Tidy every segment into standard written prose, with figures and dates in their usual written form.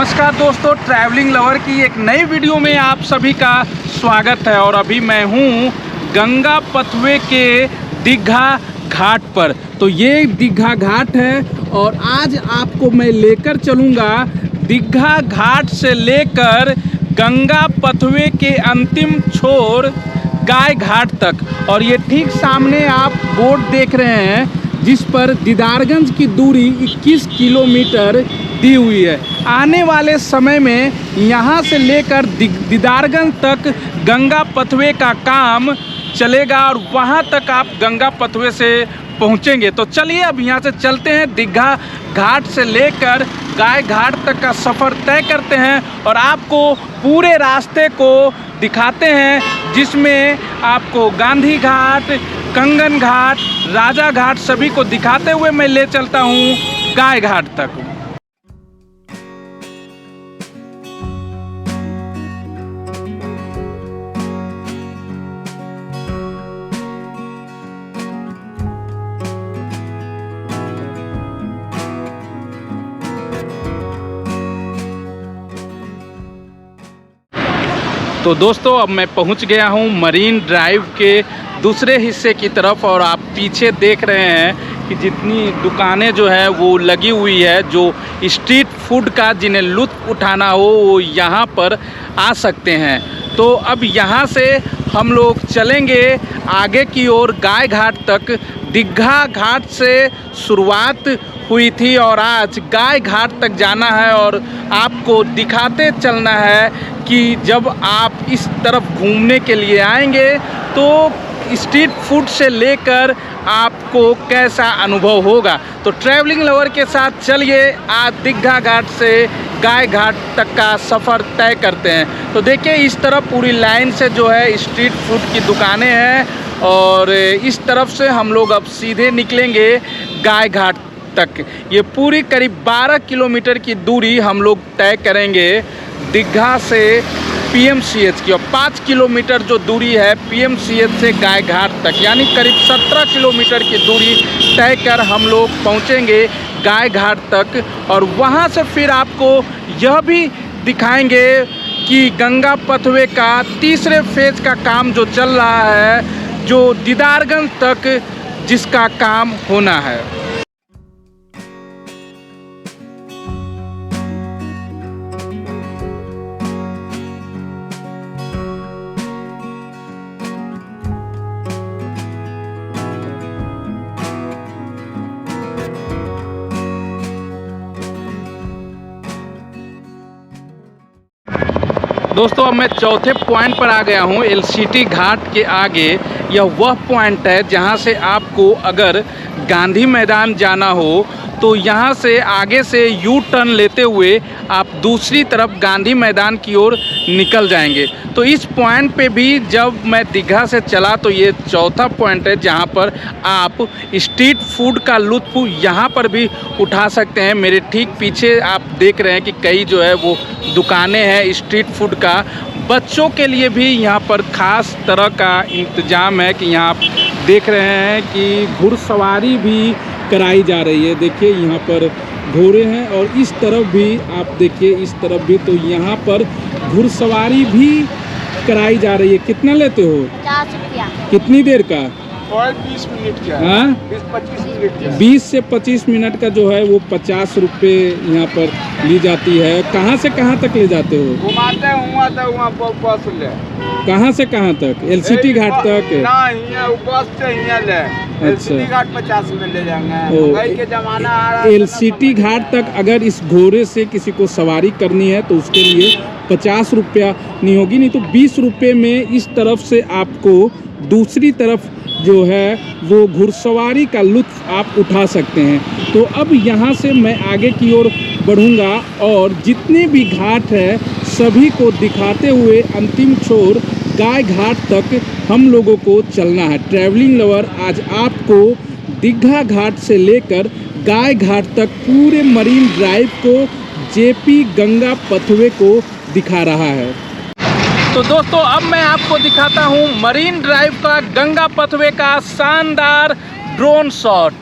नमस्कार दोस्तों, travelling lover की एक नई वीडियो में आप सभी का स्वागत है। और अभी मैं हूँ गंगा पथवे के दीघा घाट पर। तो ये दीघा घाट है और आज आपको मैं लेकर चलूँगा दीघा घाट से लेकर गंगा पथवे के अंतिम छोर गाय घाट तक। और ये ठीक सामने आप बोर्ड देख रहे हैं जिस पर दीदारगंज की दूरी 21 किलोमीटर दी हुई है। आने वाले समय में यहाँ से लेकर दीदारगंज तक गंगा पथवे का काम चलेगा और वहाँ तक आप गंगा पथवे से पहुँचेंगे। तो चलिए अब यहाँ से चलते हैं, दीघा घाट से लेकर गाय घाट तक का सफ़र तय करते हैं और आपको पूरे रास्ते को दिखाते हैं, जिसमें आपको गांधी घाट, कंगन घाट, राजा घाट सभी को दिखाते हुए मैं ले चलता हूँ गाय घाट तक। तो दोस्तों अब मैं पहुंच गया हूं मरीन ड्राइव के दूसरे हिस्से की तरफ और आप पीछे देख रहे हैं कि जितनी दुकानें जो है वो लगी हुई है, जो स्ट्रीट फूड का जिन्हें लुत्फ़ उठाना हो वो यहाँ पर आ सकते हैं। तो अब यहाँ से हम लोग चलेंगे आगे की ओर गाय घाट तक। दीघा घाट से शुरुआत हुई थी और आज गाय घाट तक जाना है और आपको दिखाते चलना है कि जब आप इस तरफ घूमने के लिए आएंगे तो स्ट्रीट फूड से लेकर आपको कैसा अनुभव होगा। तो ट्रैवलिंग लवर के साथ चलिए आज दीघा घाट से गाय घाट तक का सफ़र तय करते हैं। तो देखिए इस तरफ पूरी लाइन से जो है स्ट्रीट फूड की दुकानें हैं और इस तरफ से हम लोग अब सीधे निकलेंगे गाय घाट तक। ये पूरी करीब 12 किलोमीटर की दूरी हम लोग तय करेंगे दीघा से पीएमसीएच की, और 5 किलोमीटर जो दूरी है पीएमसीएच से गाय घाट तक, यानी करीब 17 किलोमीटर की दूरी तय कर हम लोग पहुंचेंगे गाय घाट तक। और वहां से फिर आपको यह भी दिखाएंगे कि गंगा पथवे का तीसरे फेज का काम जो चल रहा है, जो दीदारगंज तक जिसका काम होना है। दोस्तों अब मैं चौथे पॉइंट पर आ गया हूँ, एलसीटी घाट के आगे। यह वह पॉइंट है जहाँ से आपको अगर गांधी मैदान जाना हो तो यहाँ से आगे से यू टर्न लेते हुए आप दूसरी तरफ गांधी मैदान की ओर निकल जाएंगे। तो इस पॉइंट पे भी जब मैं दीघा से चला तो ये चौथा पॉइंट है जहाँ पर आप स्ट्रीट फूड का लुत्फ़ यहाँ पर भी उठा सकते हैं। मेरे ठीक पीछे आप देख रहे हैं कि कई जो है वो दुकानें हैं स्ट्रीट फूड का। बच्चों के लिए भी यहाँ पर ख़ास तरह का इंतज़ाम है कि यहाँ आप देख रहे हैं कि घुड़सवारी भी कराई जा रही है। देखिए यहाँ पर घोड़े हैं और इस तरफ भी आप देखिए, इस तरफ भी। तो यहाँ पर घुड़सवारी भी कराई जा रही है। कितना लेते हो? 50 रुपया। कितनी देर का? 20 मिनट का। हाँ, 20-25 मिनट का। 20 से 25 मिनट का जो है वो 50 रुपये यहाँ पर ली जाती है। कहाँ से कहाँ तक ले जाते हो? घुमाते हैं वहाँ बस ले। कहाँ से कहाँ तक? एलसीटी घाट तक? ना, यहाँ बस से यहाँ ले। एलसीटी घाट 50 में ले जाएंगे। महंगाई के जमाना आ रहा है। एलसीटी घाट तक अगर इस घोड़े से किसी को सवारी करनी है तो उसके लिए 50 रुपया नहीं होगी, नहीं तो 20 रुपये में इस तरफ से आपको दूसरी तरफ जो है वो घुड़सवारी का लुत्फ़ आप उठा सकते हैं। तो अब यहाँ से मैं आगे की ओर बढ़ूँगा और जितने भी घाट है सभी को दिखाते हुए अंतिम छोर गाय घाट तक हम लोगों को चलना है। ट्रैवलिंग लवर आज आपको दीघा घाट से लेकर गाय घाट तक पूरे मरीन ड्राइव को, जेपी गंगा पथवे को दिखा रहा है। तो दोस्तों अब मैं आपको दिखाता हूँ मरीन ड्राइव का गंगा पथवे का शानदार ड्रोन शॉट।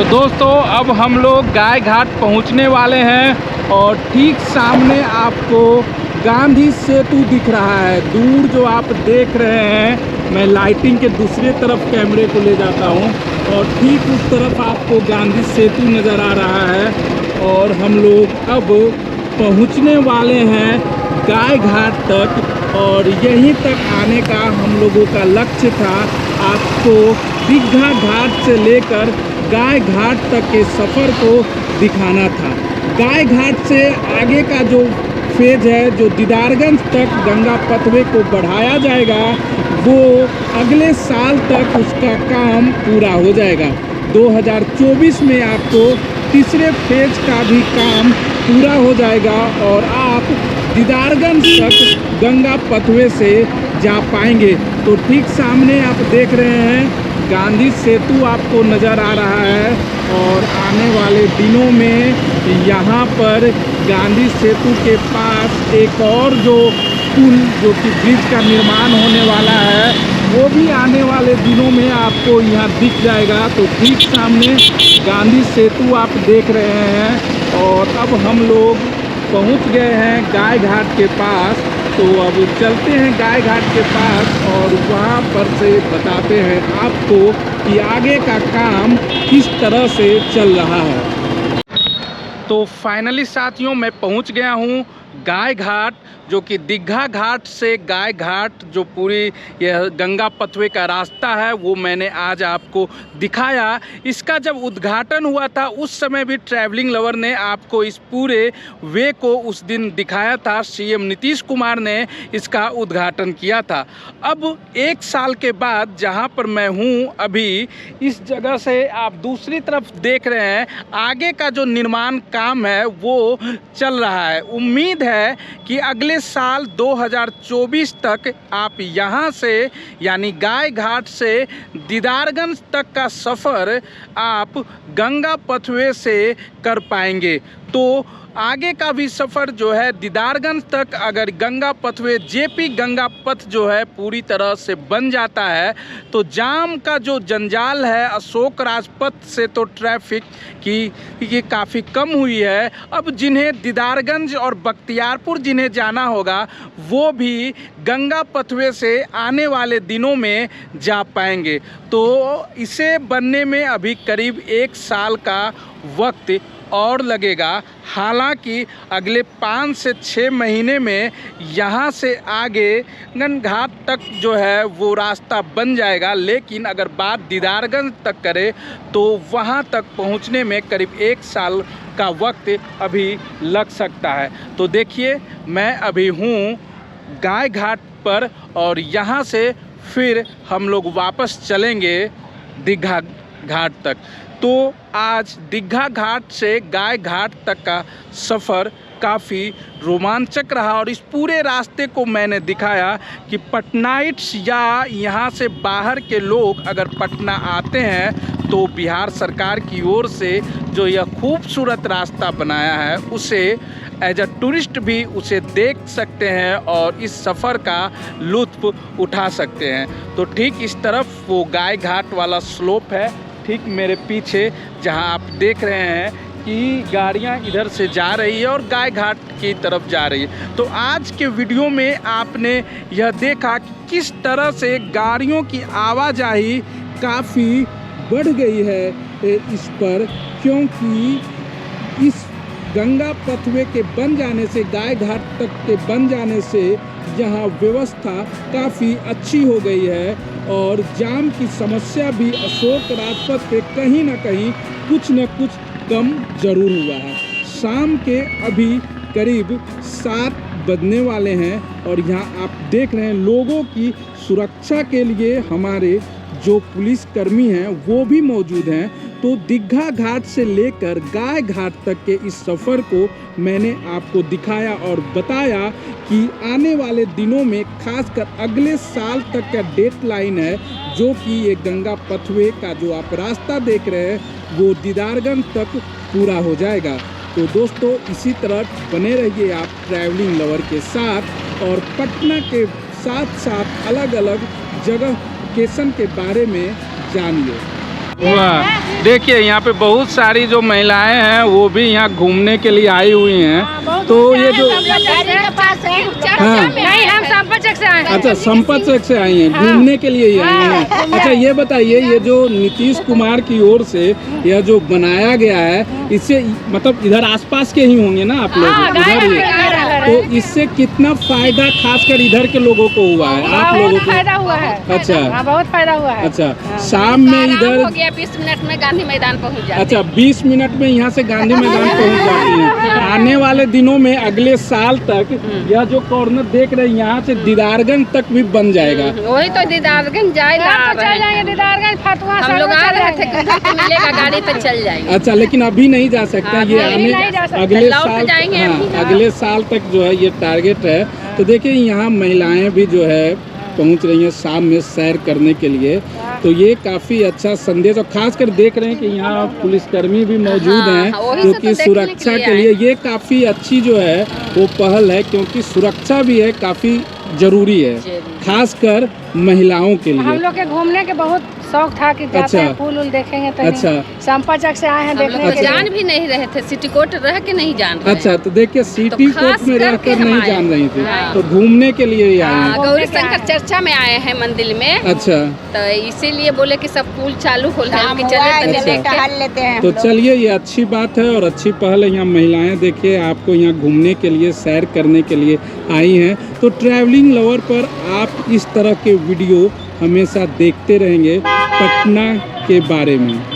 तो दोस्तों अब हम लोग गाय घाट पहुंचने वाले हैं और ठीक सामने आपको गांधी सेतु दिख रहा है। दूर जो आप देख रहे हैं, मैं लाइटिंग के दूसरे तरफ कैमरे को ले जाता हूं और ठीक उस तरफ आपको गांधी सेतु नज़र आ रहा है। और हम लोग अब पहुंचने वाले हैं गाय घाट तक और यहीं तक आने का हम लोगों का लक्ष्य था। आपको दीघा घाट से लेकर गाय घाट तक के सफ़र को दिखाना था। गाय घाट से आगे का जो फेज है, जो दीदारगंज तक गंगा पथवे को बढ़ाया जाएगा, वो अगले साल तक उसका काम पूरा हो जाएगा। 2024 में आपको तीसरे फेज का भी काम पूरा हो जाएगा और आप दीदारगंज तक गंगा पथवे से जा पाएंगे। तो ठीक सामने आप देख रहे हैं गांधी सेतु आपको नज़र आ रहा है और आने वाले दिनों में यहाँ पर गांधी सेतु के पास एक और जो पुल जो कि ब्रिज का निर्माण होने वाला है, वो भी आने वाले दिनों में आपको यहाँ दिख जाएगा। तो ठीक सामने गांधी सेतु आप देख रहे हैं और अब हम लोग पहुँच गए हैं गाय घाट के पास। तो अब चलते हैं गाय घाट के पास और वहाँ पर से बताते हैं आपको कि आगे का काम किस तरह से चल रहा है। तो फाइनली साथियों मैं पहुँच गया हूँ गाय घाट, जो कि दीघा घाट से गाय घाट जो पूरी यह गंगा पथवे का रास्ता है वो मैंने आज आपको दिखाया। इसका जब उद्घाटन हुआ था उस समय भी ट्रैवलिंग लवर ने आपको इस पूरे वे को उस दिन दिखाया था। सीएम नीतीश कुमार ने इसका उद्घाटन किया था। अब एक साल के बाद जहां पर मैं हूं अभी, इस जगह से आप दूसरी तरफ देख रहे हैं आगे का जो निर्माण काम है वो चल रहा है। उम्मीद है कि अगले साल 2024 तक आप यहाँ से यानी गाय घाट से दीदारगंज तक का सफ़र आप गंगा पथवे से कर पाएंगे। तो आगे का भी सफ़र जो है दीदारगंज तक, अगर गंगा पथवे जेपी गंगा पथ जो है पूरी तरह से बन जाता है तो जाम का जो जंजाल है अशोक राजपथ से तो ट्रैफिक की ये काफ़ी कम हुई है। अब जिन्हें दीदारगंज और बख्तियारपुर जिन्हें जाना होगा वो भी गंगा पथवे से आने वाले दिनों में जा पाएंगे। तो इसे बनने में अभी करीब 1 साल का वक्त और लगेगा। हालांकि अगले 5 से 6 महीने में यहाँ से आगे गंगा घाट तक जो है वो रास्ता बन जाएगा। लेकिन अगर बात दीदारगंज तक करें तो वहाँ तक पहुँचने में करीब 1 साल का वक्त अभी लग सकता है। तो देखिए मैं अभी हूँ गाय घाट पर और यहाँ से फिर हम लोग वापस चलेंगे दीघा घाट तक। तो आज दीघा घाट से गाय घाट तक का सफ़र काफ़ी रोमांचक रहा और इस पूरे रास्ते को मैंने दिखाया कि पटनाइट्स या यहाँ से बाहर के लोग अगर पटना आते हैं तो बिहार सरकार की ओर से जो यह खूबसूरत रास्ता बनाया है उसे एज अ टूरिस्ट भी उसे देख सकते हैं और इस सफ़र का लुत्फ़ उठा सकते हैं। तो ठीक इस तरफ वो गाय घाट वाला स्लोप है, ठीक मेरे पीछे जहां आप देख रहे हैं कि गाड़ियां इधर से जा रही है और गाय घाट की तरफ जा रही है। तो आज के वीडियो में आपने यह देखा कि किस तरह से गाड़ियों की आवाजाही काफ़ी बढ़ गई है इस पर, क्योंकि इस गंगा पथवे के बन जाने से, गाय घाट तक के बन जाने से यहाँ व्यवस्था काफ़ी अच्छी हो गई है और जाम की समस्या भी अशोक राजपथ पे कहीं ना कहीं कुछ न कुछ कम जरूर हुआ है। शाम के अभी करीब 7 बजने वाले हैं और यहाँ आप देख रहे हैं लोगों की सुरक्षा के लिए हमारे जो पुलिसकर्मी हैं वो भी मौजूद हैं। तो दीघा घाट से लेकर गाय घाट तक के इस सफ़र को मैंने आपको दिखाया और बताया कि आने वाले दिनों में खासकर अगले साल तक का डेडलाइन है जो कि ये गंगा पथवे का जो आप रास्ता देख रहे हैं वो दीदारगंज तक पूरा हो जाएगा। तो दोस्तों इसी तरह बने रहिए आप ट्रैवलिंग लवर के साथ और पटना के साथ साथ अलग अलग जगह लोकेशन के बारे में जानिए। वाह, देखिए यहाँ पे बहुत सारी जो महिलाएं हैं वो भी यहाँ घूमने के लिए आई हुई हैं। तो ये जो हाँ, नहीं, हम संपचक से आए हैं। अच्छा, संपत चक से आई हैं, घूमने के लिए ही आई हैं। अच्छा, ये बताइए, ये जो नीतीश कुमार की ओर से यह जो बनाया गया है, इससे मतलब इधर आसपास के ही होंगे ना आप लोग, इधर ही, तो इससे कितना फायदा खासकर इधर के लोगों को हुआ है, आप लोगों को? फायदा हुआ है। अच्छा, बहुत फायदा हुआ है। अच्छा, शाम में इधर 20 मिनट में गांधी मैदान पहुंच जाते। अच्छा, 20 मिनट में यहाँ से गांधी मैदान पहुँच जाती हैं। आने वाले दिनों में अगले साल तक यह जो कॉर्नर देख रहे हैं यहाँ से दीदारगंज तक भी बन जाएगा। वही तो दीदारगंज चल जाएंगे, दीदारगंज फतुहा हम लोग आ रहे थे, मिलेगा गाड़ी तो चल जाएंगे। अच्छा, लेकिन अभी नहीं जा सकते, ये आने अगले साल, हाँ, अगले साल तक जो है ये टारगेट है। तो देखिए यहाँ महिलाएं भी जो है पहुंच रही हैं शाम में सैर करने के लिए, तो ये काफ़ी अच्छा संदेश। और खासकर देख रहे हैं कि यहाँ पुलिसकर्मी भी मौजूद हैं, क्योंकि सुरक्षा के लिए ये काफ़ी अच्छी जो है वो पहल है, क्योंकि सुरक्षा भी है काफ़ी जरूरी है, खासकर महिलाओं के लिए। हम लोग के घूमने के बहुत शौक था कि जाते हैं, फूल उल देखेंगे। तो अच्छा, संपचक से आए हैं देखने के लिए। जान भी नहीं रहे थे, सिटी कोर्ट रह के नहीं जान रहे। अच्छा, तो देखिए सिटी कोर्ट में रहकर नहीं जान रही थी, तो घूमने के लिए ही आए हैं। गौरी शंकर चर्चा में आए हैं मंदिर में। अच्छा, तो इसीलिए बोले कि सब पुल चालू हो गया, कि चले तो देख लेते हैं। तो चलिए, ये अच्छी बात है और अच्छी पहल है। यहाँ महिलाएं देखिए आपको यहाँ घूमने के लिए, सैर करने के लिए आई हैं। तो ट्रैवलिंग लवर पर आप इस तरह के वीडियो हमेशा देखते रहेंगे पटना के बारे में।